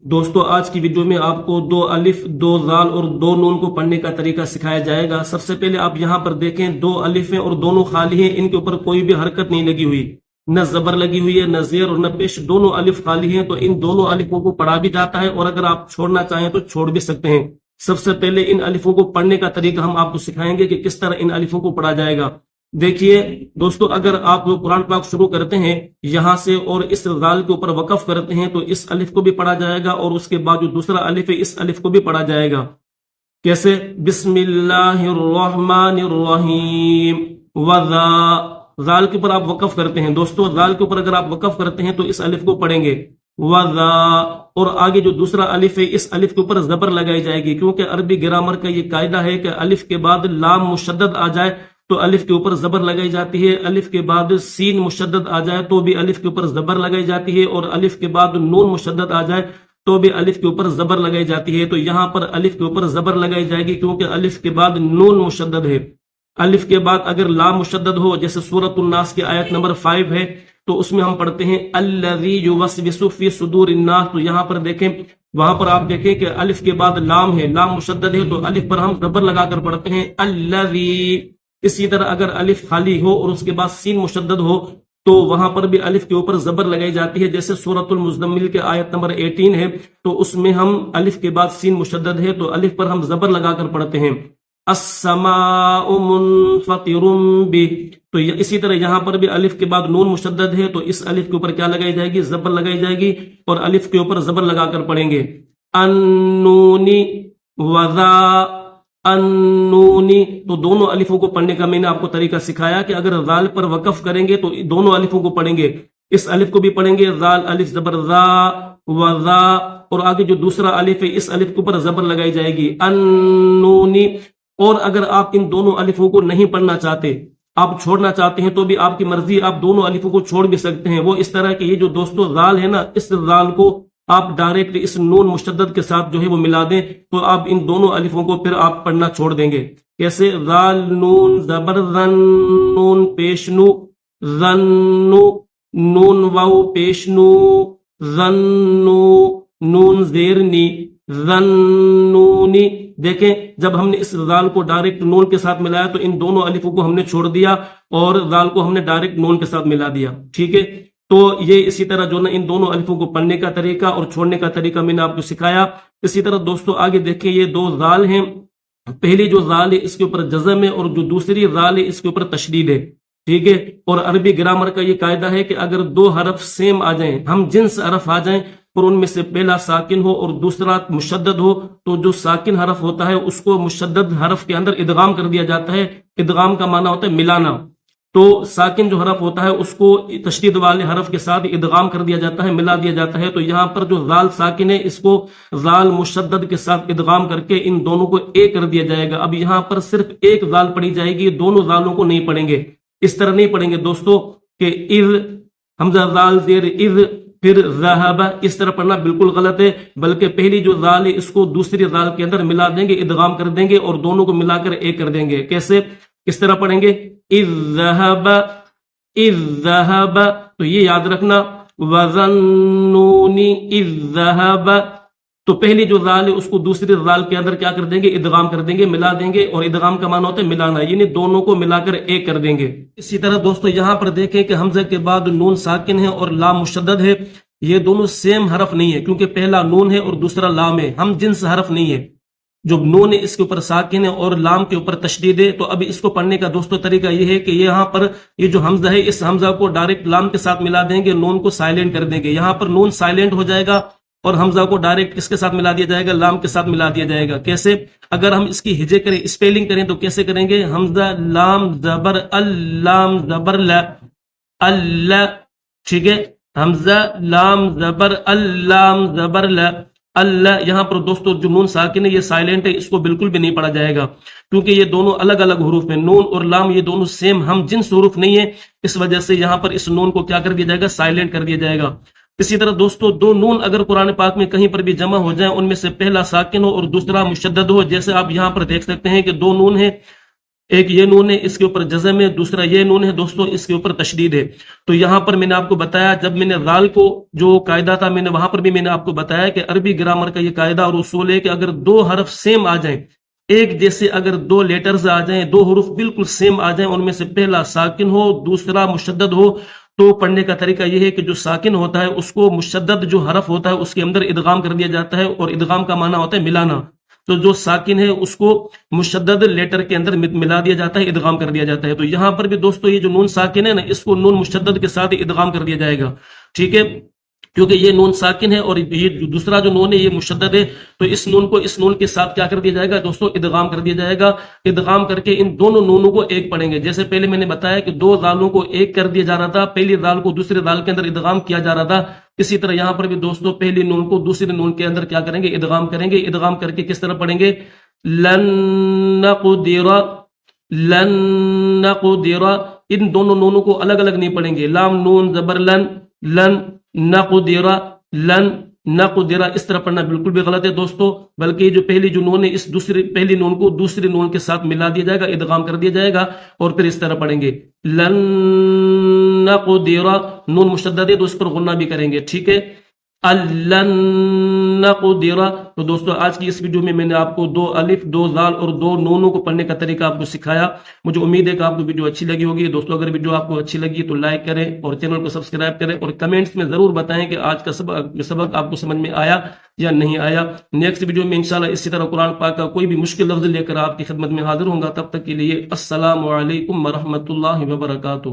دوستو آج کی ویڈیو میں آپ کو 2 الف 2 زال اور 2 نون کو پڑھنے کا طریقہ سکھایا جائے گا۔ سب سے پہلے آپ یہاں پر دیکھیں 2 الف ہیں اور دونوں خالی ہیں، ان کے اوپر کوئی بھی حرکت نہیں لگی ہوئی، نہ زبر لگی ہوئی ہے، نہ زیر اور نہ پیش، دونوں الف خالی ہیں۔ تو ان دونوں الفوں کو پڑھا بھی جاتا ہے اور اگر آپ چھوڑنا چاہیں تو چھوڑ بھی سکتے ہیں۔ سب سے پہلے ان الفوں کو پڑھنے کا طریقہ ہم آپ کو سکھائیں گے کہ کس طرح ان الفوں کو پڑھا جائے گا۔ دیکھیے دوستو، اگر آپ قرآن پاک شروع کرتے ہیں یہاں سے اور اس زال کے اوپر وقف کرتے ہیں تو اس الف کو بھی پڑھا جائے گا اور اس کے بعد جو دوسرا الف ہے اس الف کو بھی پڑھا جائے گا۔ کیسے؟ بسم اللہ الرحمن الرحیم وذا، زال کے اوپر آپ وقف کرتے ہیں دوستو، زال کے اوپر اگر آپ وقف کرتے ہیں تو اس الف کو پڑھیں گے وذا، اور آگے جو دوسرا الف ہے اس الف کے اوپر زبر لگائی جائے گی، کیونکہ عربی گرامر کا یہ قاعدہ ہے کہ الف کے بعد لام مشدد آ جائے تو الف کے اوپر زبر لگائی جاتی ہے، الف کے بعد سین مشدد آ جائے تو بھی الف کے اوپر زبر لگائی جاتی ہے، اور الف کے بعد نون مشدد آ جائے تو بھی الف کے اوپر زبر لگائی جاتی ہے۔ تو یہاں پر الف کے اوپر زبر لگائی جائے گی کیونکہ الف کے بعد نون مشدد ہے۔ الف کے بعد اگر لام مشدد ہو، جیسے سورۃ الناس کی آیت نمبر 5 ہے تو اس میں ہم پڑھتے ہیں الذی یوسوس فی صدور الناس، تو یہاں پر دیکھیں، وہاں پر آپ دیکھیں کہ الف کے بعد لام ہے، لام مشدد ہے تو الف پر ہم زبر لگا کر پڑھتے ہیں الذی۔ اسی طرح اگر الف خالی ہو اور اس کے بعد سین مشدد ہو تو وہاں پر بھی الف کے اوپر زبر لگائی جاتی ہے، جیسے سورۃ المزمل کے آیت نمبر 18 ہے تو اس میں ہم الف کے بعد سین مشدد ہے تو الف پر ہم زبر لگا کر پڑھتے ہیں السماء منفطر بہ، تو اسی طرح یہاں پر بھی الف کے بعد نون مشدد ہے تو اس الف کے اوپر کیا لگائی جائے گی؟ زبر لگائی جائے گی، اور الف کے اوپر زبر لگا کر پڑھیں گے النونی وذا النونی۔ تو دونوں الفوں کو پڑھنے کا میں نے آپ کو طریقہ سکھایا کہ اگر زال پر وقف کریں گے تو دونوں الفوں کو پڑھیں گے، اس الف کو بھی پڑھیں گے زال الف زبر ذا وذا، اور آگے جو دوسرا الف ہے اس الف کے اوپر زبر لگائی جائے گی النونی۔ اور اگر آپ ان دونوں الفوں کو نہیں پڑھنا چاہتے، آپ چھوڑنا چاہتے ہیں تو بھی آپ کی مرضی، آپ دونوں الفوں کو چھوڑ بھی سکتے ہیں۔ وہ اس طرح کہ یہ جو دوستو زال ہے نا، اس زال کو آپ ڈائریکٹ اس نون مشدد کے ساتھ جو ہے وہ ملا دیں تو آپ ان دونوں الفوں کو پھر آپ پڑھنا چھوڑ دیں گے۔ کیسے؟ زال نون زبر زن نون پیشنو زنو، نون واو پیشنو زنو، نون زیرنی زنونی۔ دیکھیں جب ہم نے اس زال کو ڈائریکٹ نون کے ساتھ ملایا تو ان دونوں الفوں کو ہم نے چھوڑ دیا اور زال کو ہم نے ڈائریکٹ نون کے ساتھ ملا دیا، ٹھیک ہے۔ تو یہ اسی طرح جو نا ان دونوں الفوں کو پڑھنے کا طریقہ اور چھوڑنے کا طریقہ میں نے آپ کو سکھایا۔ اسی طرح دوستو آگے دیکھیں، یہ 2 زال ہیں، پہلی جو زال ہے اس کے اوپر جزم ہے اور جو دوسری زال ہے اس کے اوپر تشدید ہے، ٹھیک ہے۔ اور عربی گرامر کا یہ قاعدہ ہے کہ اگر 2 حرف سیم آ جائیں، ہم جنس حرف آ جائیں اور ان میں سے پہلا ساکن ہو اور دوسرا مشدد ہو تو جو ساکن حرف ہوتا ہے اس کو مشدد حرف کے اندر ادغام کر دیا جاتا ہے۔ ادغام کا معنی ہوتا ہے ملانا، تو ساکن جو حرف ہوتا ہے اس کو تشدید والے حرف کے ساتھ ادغام کر دیا جاتا ہے، ملا دیا جاتا ہے۔ تو یہاں پر جو زال ساکن ہے اس کو زال مشدد کے ساتھ ادغام کر کے ان دونوں کو ایک کر دیا جائے گا۔ اب یہاں پر صرف ایک زال پڑھی جائے گی، دونوں زالوں کو نہیں پڑھیں گے، اس طرح نہیں پڑھیں گے دوستو کہ اذ حمزہ زال زیر اذ پھر ذہب، اس طرح پڑھنا بالکل غلط ہے، بلکہ پہلی جو زال ہے اس کو دوسری زال کے اندر ملا دیں گے، ادغام کر دیں گے اور دونوں کو ملا کر ایک کر دیں گے۔ کیسے؟ کس طرح پڑھیں گے؟ اذ ذہب اذ ذہب، تو یہ یاد رکھنا وظنونی اذ ذہب، تو پہلی جو زال ہے اس کو دوسری زال کے اندر کیا کر دیں گے؟ ادغام کر دیں گے، ملا دیں گے، اور ادغام کا معنی ہوتا ہے ملانا، یعنی دونوں کو ملا کر ایک کر دیں گے۔ اسی طرح دوستو یہاں پر دیکھیں کہ حمزہ کے بعد نون ساکن ہے اور لام مشدد ہے، یہ دونوں سیم حرف نہیں ہے کیونکہ پہلا نون ہے اور دوسرا لام ہے، ہم جنس حرف نہیں ہے۔ جو نون ہے اس کے اوپر ساکن ہے اور لام کے اوپر تشدید ہے، تو اب اس کو پڑھنے کا دوستو طریقہ یہ ہے کہ یہاں پر یہ جو حمزہ ہے اس حمزہ کو ڈائریکٹ لام کے ساتھ ملا دیں گے، نون کو سائلنٹ کر دیں گے، یہاں پر نون سائلنٹ ہو جائے گا اور حمزہ کو ڈائریکٹ کس کے ساتھ ملا دیا جائے گا؟ لام کے ساتھ ملا دیا جائے گا۔ کیسے؟ اگر ہم اس کی ہجے کریں، اسپیلنگ کریں تو کیسے کریں گے؟ حمزہ لام زبر اللام زبر ل اللہ، ٹھیک ہے، حمزہ لام زبر اللام زبر ل اللہ۔ یہاں پر دوستو جو نون ساکن ہے یہ سائلنٹ ہے، اس کو بالکل بھی نہیں پڑھا جائے گا کیونکہ یہ دونوں الگ الگ حروف ہیں، نون اور لام یہ دونوں سیم ہم جنس حروف نہیں ہے، اس وجہ سے یہاں پر اس نون کو کیا کر دیا جائے گا؟ سائلنٹ کر دیا جائے گا۔ اسی طرح دوستو 2 نون اگر قرآن پاک میں کہیں پر بھی جمع ہو جائیں، ان میں سے پہلا ساکن ہو اور دوسرا مشدد ہو، جیسے آپ یہاں پر دیکھ سکتے ہیں کہ 2 نون ہیں، ایک یہ نون ہے اس کے اوپر جزم ہے، دوسرا یہ نون ہے دوستو اس کے اوپر تشدید ہے۔ تو یہاں پر میں نے آپ کو بتایا، جب میں نے رال کو جو قاعدہ تھا میں نے وہاں پر بھی میں نے آپ کو بتایا کہ عربی گرامر کا یہ قاعدہ اور اصول ہے کہ اگر دو حرف سیم آ جائیں، ایک جیسے اگر دو لیٹرز آ جائیں، دو حروف بالکل سیم آ جائیں، ان میں سے پہلا ساکن ہو دوسرا مشدد ہو، تو پڑھنے کا طریقہ یہ ہے کہ جو ساکن ہوتا ہے اس کو مشدد جو حرف ہوتا ہے اس کے اندر ادغام کر دیا جاتا ہے، اور ادغام کا معنی ہوتا ہے ملانا۔ تو جو ساکن ہے اس کو مشدد لیٹر کے اندر ملا دیا جاتا ہے، ادغام کر دیا جاتا ہے۔ تو یہاں پر بھی دوستو یہ جو نون ساکن ہے نا، اس کو نون مشدد کے ساتھ ادغام کر دیا جائے گا، ٹھیک ہے، کیونکہ یہ نون ساکن ہے اور یہ دوسرا جو نون ہے یہ مشدد ہے، تو اس نون کو اس نون کے ساتھ کیا کر دیا جائے گا دوستو، ادغام کر دیا جائے گا۔ ادغام کر کے ان دونوں نونوں کو ایک پڑھیں گے، جیسے پہلے میں نے بتایا کہ دو دالوں کو ایک کر دیا جا رہا تھا، پہلی دال کو دوسرے دال کے اندر ادغام کیا جا رہا تھا، اسی طرح یہاں پر بھی دوستو پہلی نون کو دوسرے نون کے اندر کیا کریں گے، ادغام کریں گے۔ ادغام کر کے کس طرح پڑھیں گے، لن نقدر، لن نقدر، ان دونوں نونوں کو الگ الگ نہیں پڑھیں گے، لام نون زبر لن، لن نقدر، لن نقدر، اس طرح پڑھنا بالکل بھی غلط ہے دوستو، بلکہ یہ جو پہلی جو نون ہے اس دوسری پہلی نون کو دوسری نون کے ساتھ ملا دیا جائے گا، ادغام کر دیا جائے گا، اور پھر اس طرح پڑھیں گے لن نقدر، نون مشدد ہے تو اس پر غنہ بھی کریں گے، ٹھیک ہے، لن نقدر۔ تو دوستو آج کی اس ویڈیو میں نے آپ کو دو الف، دو زال اور دو نونوں کو پڑھنے کا طریقہ آپ کو سکھایا۔ مجھے امید ہے کہ آپ کو ویڈیو اچھی لگی ہوگی۔ دوستو اگر ویڈیو آپ کو اچھی لگی تو لائک کریں اور چینل کو سبسکرائب کریں، اور کمنٹس میں ضرور بتائیں کہ آج کا سبق آپ کو سمجھ میں آیا یا نہیں آیا۔ نیکسٹ ویڈیو میں انشاءاللہ اسی طرح قرآن پاک کا کوئی بھی مشکل لفظ لے کر آپ کی خدمت میں حاضر ہوں گا۔ تب تک کے لیے السلام علیکم ورحمۃ اللہ وبرکاتہ۔